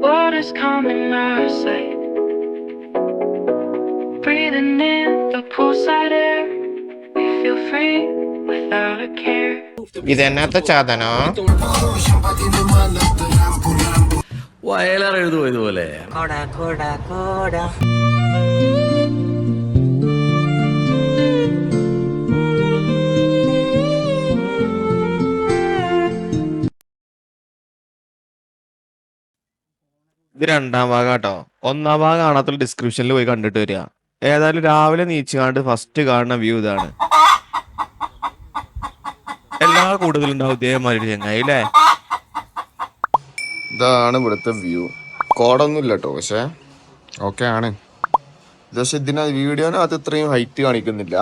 Water's coming our sight. Breathing in the poolside air. We feel free without a care. ഇതെന്നാത്ത ചാതനോ? Vayalar എഴുതുമോ ഇതുപോലെ? ഇത് രണ്ടാം ഭാഗം കേട്ടോ. ഒന്നാം ഭാഗം കാണാത്ത ഡിസ്ക്രിപ്ഷനിൽ പോയി കണ്ടിട്ട് വരിക. ഏതായാലും രാവിലെ നീച്ചുകാണ്ട് ഫസ്റ്റ് കാണുന്ന വ്യൂ ഇതാണ്. എല്ലാ കൂടുതലുണ്ടാവും ഇതേമാതിരി ചങ്ങായി അല്ലേ? ഇതാണ് ഇവിടുത്തെ വ്യൂ. കോടൊന്നുമില്ല കേട്ടോ, പക്ഷെ ഓക്കെ ആണ്. പക്ഷെ വീഡിയോനകത്ത് ഇത്രയും ഹൈറ്റ് കാണിക്കുന്നില്ല,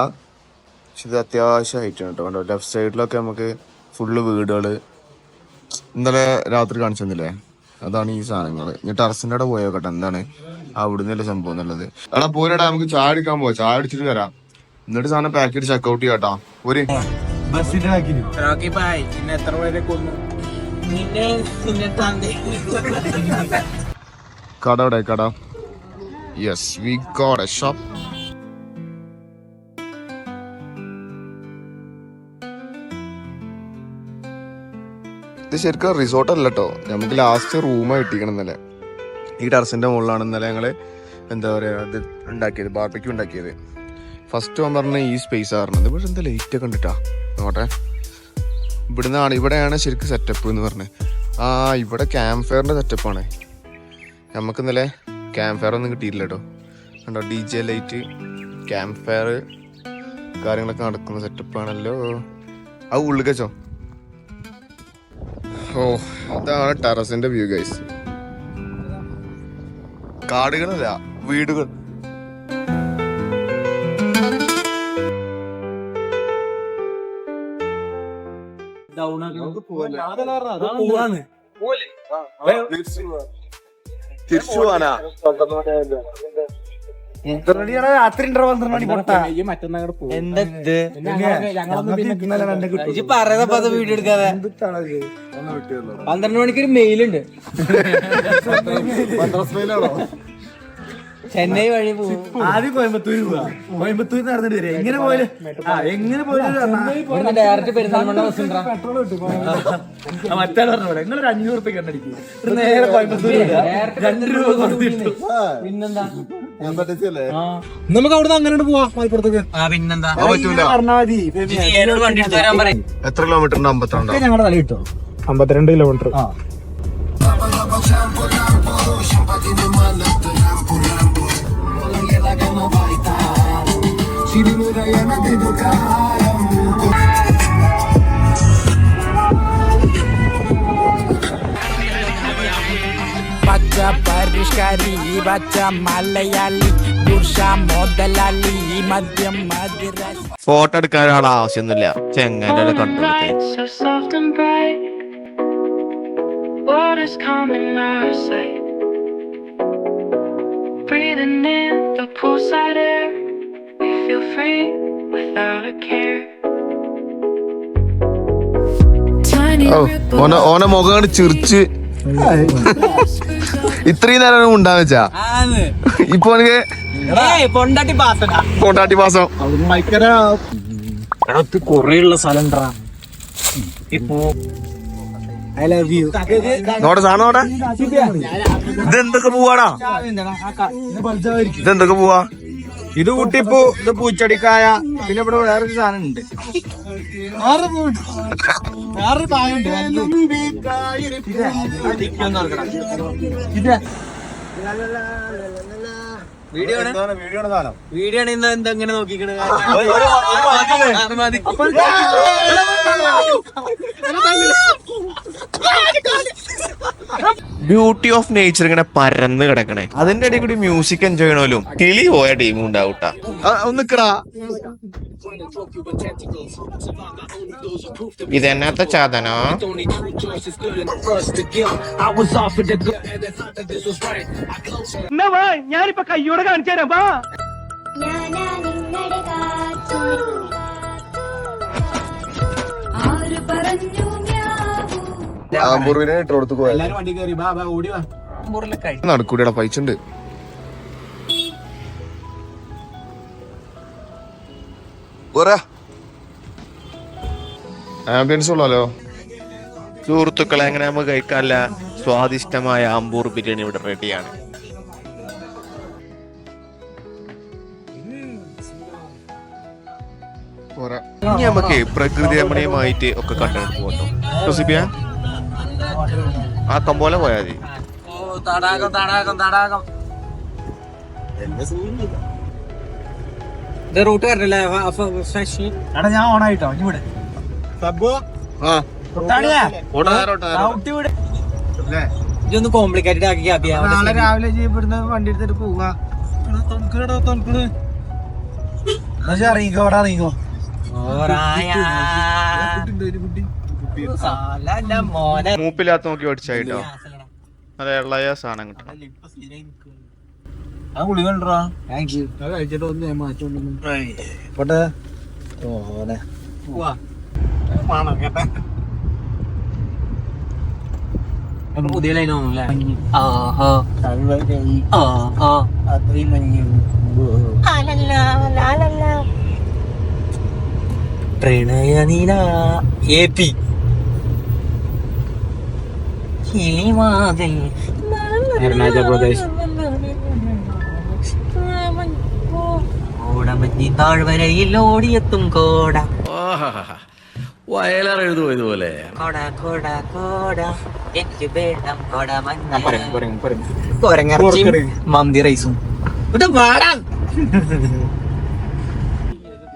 പക്ഷെ ഇത് അത്യാവശ്യം ഹൈറ്റ് ആണ് കേട്ടോ. കണ്ടോ, ലെഫ്റ്റ് സൈഡിലൊക്കെ നമുക്ക് ഫുള്ള് വീടുകള്. ഇന്നലെ രാത്രി കാണിച്ചു തന്നില്ലേ, അതാണ് ഈ സാധനങ്ങൾ. ഇനി ടെറസിന്റെ അവിടെ പോയോട്ടെ എന്താണ് അവിടുന്നല്ലേ സംഭവം എന്നുള്ളത്. എടാ പോരാടാ, നമുക്ക് ചായ അടിക്കാൻ പോവാ. ചായ അടിച്ചിട്ട് വരാം, എന്നിട്ട് സാധനം പാക്കറ്റ് ചെക്കൗട്ട് ചെയ്യാട്ടാ. ഒരു കട എവിടെ? കട yes, we got A shop. ഇത് ശരിക്കും റിസോർട്ട് അല്ല കേട്ടോ, നമുക്ക് ലാസ്റ്റ് റൂമാണ് കിട്ടിക്കണം. ഇന്നലെ ഈ ടെറസിന്റെ മുകളിലാണ് ഇന്നലെ ഞങ്ങള് എന്താ പറയാ ഇത് ഉണ്ടാക്കിയത്, ബാർബിക്യൂ ഉണ്ടാക്കിയത്. ഫസ്റ്റ് വന്ന് പറഞ്ഞ ഈ സ്പേസ് പറഞ്ഞത്. പക്ഷെ എന്താ ലൈറ്റ് ഒക്കെ കണ്ടിട്ടാ നോട്ടെ. ഇവിടെയാണ് ശരിക്കും സെറ്റപ്പ് എന്ന് പറഞ്ഞത്. ഇവിടെ ക്യാമ്പ് ഫയറിന്റെ സെറ്റപ്പാണ്. നമുക്ക് ഇന്നലെ ക്യാമ്പ് ഫയർ ഒന്നും കിട്ടിയില്ല കേട്ടോ. കണ്ടോ, DJ ലൈറ്റ്, ക്യാമ്പ് ഫയർ കാര്യങ്ങളൊക്കെ നടക്കുന്ന സെറ്റപ്പാണല്ലോ. അത് ഉള്ളിൽ വെച്ചോ. ഓ, ഇതാണ് ടെറസിന്റെ വ്യൂ ഗൈസ്. കാടുകളല്ല, വീടുകൾ. തിരിച്ചു പോവാനാ? രാത്രി വീഡിയോ എടുക്കാതെ 12 മണിക്ക് ഒരു മെയിലുണ്ട്. ചെന്നൈ വഴി പോകും. ആദ്യം കോയമ്പത്തൂര് പോവാ. കോയമ്പത്തൂർ നടന്നിട്ട് വരിക. എങ്ങനെ പോയാലും ഡയറക്റ്റ് പെരുന്നാൾമണ്ണ ബസ് പെട്രോൾ കിട്ടും. മറ്റാൾ പറഞ്ഞ നിങ്ങളൊരു 500 റുപ്യ കണ്ടടിക്കും. നേരെ കോയമ്പത്തൂർ 2 രൂപ കൊടുത്തിട്ടു. പിന്നെന്താ, നമുക്ക് അവിടെ അങ്ങനെ പോവാം മലപ്പുറത്തേക്ക്. പിന്നെന്താ പറഞ്ഞാൽ മതി. എത്ര കിലോമീറ്ററിന്റെ? 52. ഞങ്ങളുടെ തല കിട്ടോ 52 കിലോമീറ്റർ. Baca പരിഷ്കാരി, baca മലയാളി, പുരുഷ മുതലാളി, മദ്യം മദിരാശി. ഫോട്ടോ എടുക്കാനുള്ള ആവശ്യമൊന്നുമില്ല, ചെങ്ങനെ കണ്ടു. So soft and bright. Water's coming our sight. Breathing in the poolside air. We feel free without a care. ഓന മുഖം ചിരിച്ച് ഇത്രയും നേരം ഉണ്ടാന്ന് വെച്ചാ. ഇപ്പൊ കൊണ്ടാട്ടി മാസം കൊറേയുള്ള സ്ഥലം ഇപ്പൊ ഐ ലവ് യു. നോട്ടെ സാധനം നോട്ടെ. ഇതെന്തൊക്കെ പോവാടാ? ഇതെന്തൊക്കെ പോവാ? ഇത് കുട്ടിപ്പൂ, ഇത് പൂച്ചടിക്കായ, പിന്നെ ഇവിടെ വേറൊരു സാധനം ഉണ്ട്. വീഡിയോ ആണ് എന്താ ഇങ്ങനെ നോക്കിക്കണ. ബ്യൂട്ടി ഓഫ് നേച്ചർ ഇങ്ങനെ പരന്ന് കിടക്കണേ. അതിന്റെ ഇടയിൽ കൂടി മ്യൂസിക് എൻജോയ് ചെയ്യണോലും കിളി പോയ ടീമും ഉണ്ടാവൂട്ടാ. ഒന്നിക്കടാ, ഇതെന്നാത്ത ചാതനോ? ഞാനിപ്പോ കയ്യോടെ കാണിച്ചു തരാം. ആമ്പൂർവിനെ ഇട്ട് കൊടുത്തു പോയാ. എല്ലാരും വണ്ടി കയറി, ബാ ഓടി വാ. നടക്കൂടിയുടെ പൈസ ഉണ്ട്. ആംബിയൻസ് ഉള്ളല്ലോ. സുഹൃത്തുക്കളെ, അങ്ങനെ നമുക്ക് കഴിക്കാനുള്ള സ്വാദിഷ്ടമായ ആമ്പൂർ ബിരിയാണി ഇവിടെ റെഡിയാണ്. ഇനി നമുക്ക് പ്രകൃതി രമണീയമായിട്ട് ഒക്കെ കണ്ടിട്ട് പോകട്ടോ. റെസിപ്പിയ ആക്കം പോലെ പോയാൽ മതി. റൂട്ട് വരല്ലേ? ഞാൻ ഓണായിട്ടോ ഇവിടെ ഇതൊന്ന് കോംപ്ലിക്കേറ്റഡ് ആക്കി. നാളെ രാവിലെ ഇവിടുന്ന് വണ്ടി എടുത്തിട്ട് പോവാ. ഇറങ്ങിക്കോ. മൂപ്പില്ലാത്ത നോക്കി പഠിച്ചായിട്ടോ. അതെ, ഇളയ സാധനം കിട്ടണം. ഗുളി കണ്ടോ? കഴിച്ചിട്ട് ഒന്ന് മാറ്റം പോട്ടെ. പുതിയ ലൈനോന്നല്ലേ? പ്രണയനീല AP അരുണാചൽ പ്രദേശ്. ഓടമഞ്ഞി താഴ്വരയിൽ ഓടിയെത്തും കോട. വയലാർ എഴുതുമോ ഇതുപോലെ? കൊരങ്ങർച്ചിയും മന്തി റൈസും പാടാം.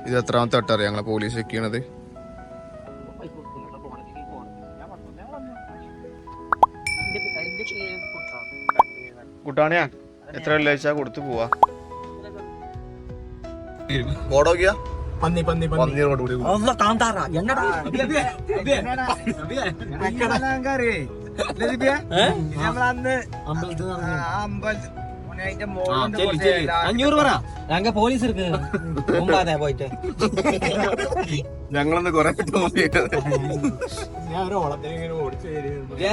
ഇത് എത്രാമത്തെ വട്ടറിയാം ഞങ്ങളെ പോലീസ് ചെക്ക് ചെയ്യണത്? കുട്ടാണിയാ എത്ര വെള്ളിയാഴ്ച കൊടുത്തു പോവാ? ഞങ്ങ പോലീസ് പോയിട്ട് ഞങ്ങളൊന്ന് കൊറേ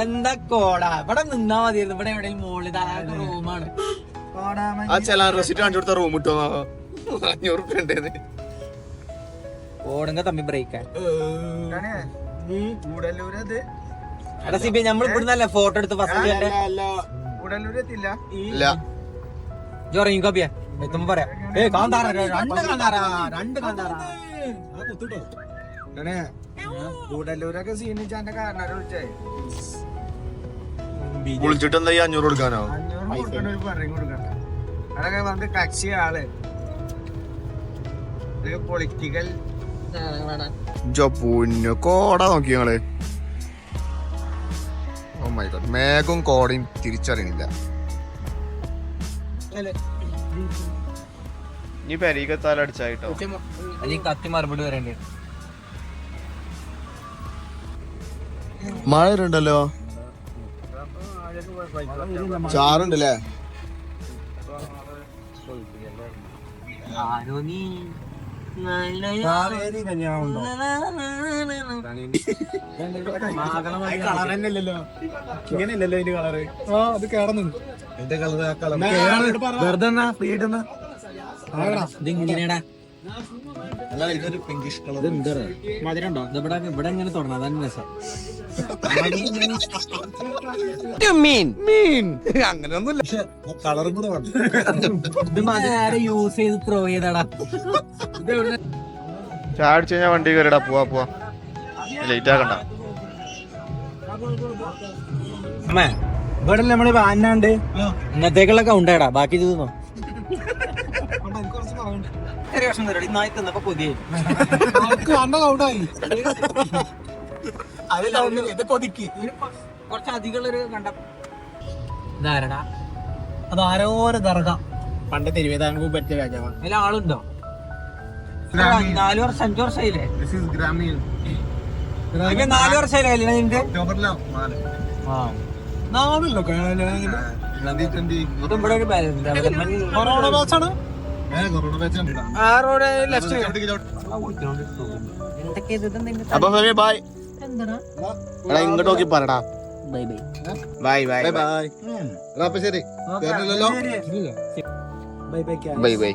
എന്താ കോട ഇവിടെ നിന്നാ മതിയായിരുന്നു. ഇവിടെ എവിടെയും മോളിൽ റൂമാണ്. ആ ചില റെസിറ്റ് കാണിച്ചു കൊടുത്ത റൂം കിട്ടോ? 500 റുപ്യ ഉണ്ടേന്ന്. ഓടുങ്ക തമ്മി ബ്രേക്കാൻ നമ്മൾ ഇവിടുന്നല്ലേ ഫോട്ടോ എടുത്ത് ഫസ്റ്റ് ജോറിയ എത്തുമ്പോ പറയാം. വിളിച്ചിട്ട് എന്താ 500 കൊടുക്കാനോ? കക്ഷി ആള് പൊളിറ്റിക്കൽ പൊന്നു കോട നോക്കി ഞങ്ങള്. ഓ മൈ ഗോഡ്, മേഘവും കോടയും തിരിച്ചറിയണില്ല. ഇനി പെരീക്കത്താലടിച്ചായിട്ടോ. കത്തി മറുപടി വരേണ്ടി. മഴ ഉണ്ടല്ലോ, ചാറുണ്ടല്ലേ? ആരോ നീ കളറന്നല്ലോ ഇങ്ങനെയല്ലല്ലോ അതിന്റെ കളറ്. അത് കേടന്നു വെറുതെ ഇതിങ്ങനെയാടാ. ഇതൊരു പിങ്കിഷ് കളർ. മധുരണ്ടോ? ഇവിടെ എങ്ങനെ തുടങ്ങാം? അതാണ് രസം. അങ്ങനെയൊന്നുമില്ല, കളറും കൂടെ ആരെ യൂസ് ചെയ്ത് ത്രോ ചെയ്തടാ. ചാടിച്ചു കഴിഞ്ഞാൽ വണ്ടി കയറിടാ. പോവാ ലേറ്റ് ആക്കണ്ട. അമ്മേ ഇവിടെ നമ്മള് വാനാണ്ട് ഇന്നത്തേക്കുള്ള കൗണ്ടേടാ. ബാക്കി ചെയ്തോ പുതിയ കുറച്ചധികം കണ്ട ധാരണ. അത് ആരോരോ ദർഗ പണ്ട് തിരുവിതാംകൂർ പറ്റിയ രാജാവാണ്. അതിൽ ആളുണ്ടോ? 4 വർഷം 5 വർഷമായില്ലേ? 4 വർഷമായില്ലേ നിന്റെ? കൊറോണ ബാച്ചാണ്. ഇങ്ങോട്ട് നോക്കി പറടാ. Bye bye bye bye bye bye. അപ്പൊ ശരി. Bye bye bye bye.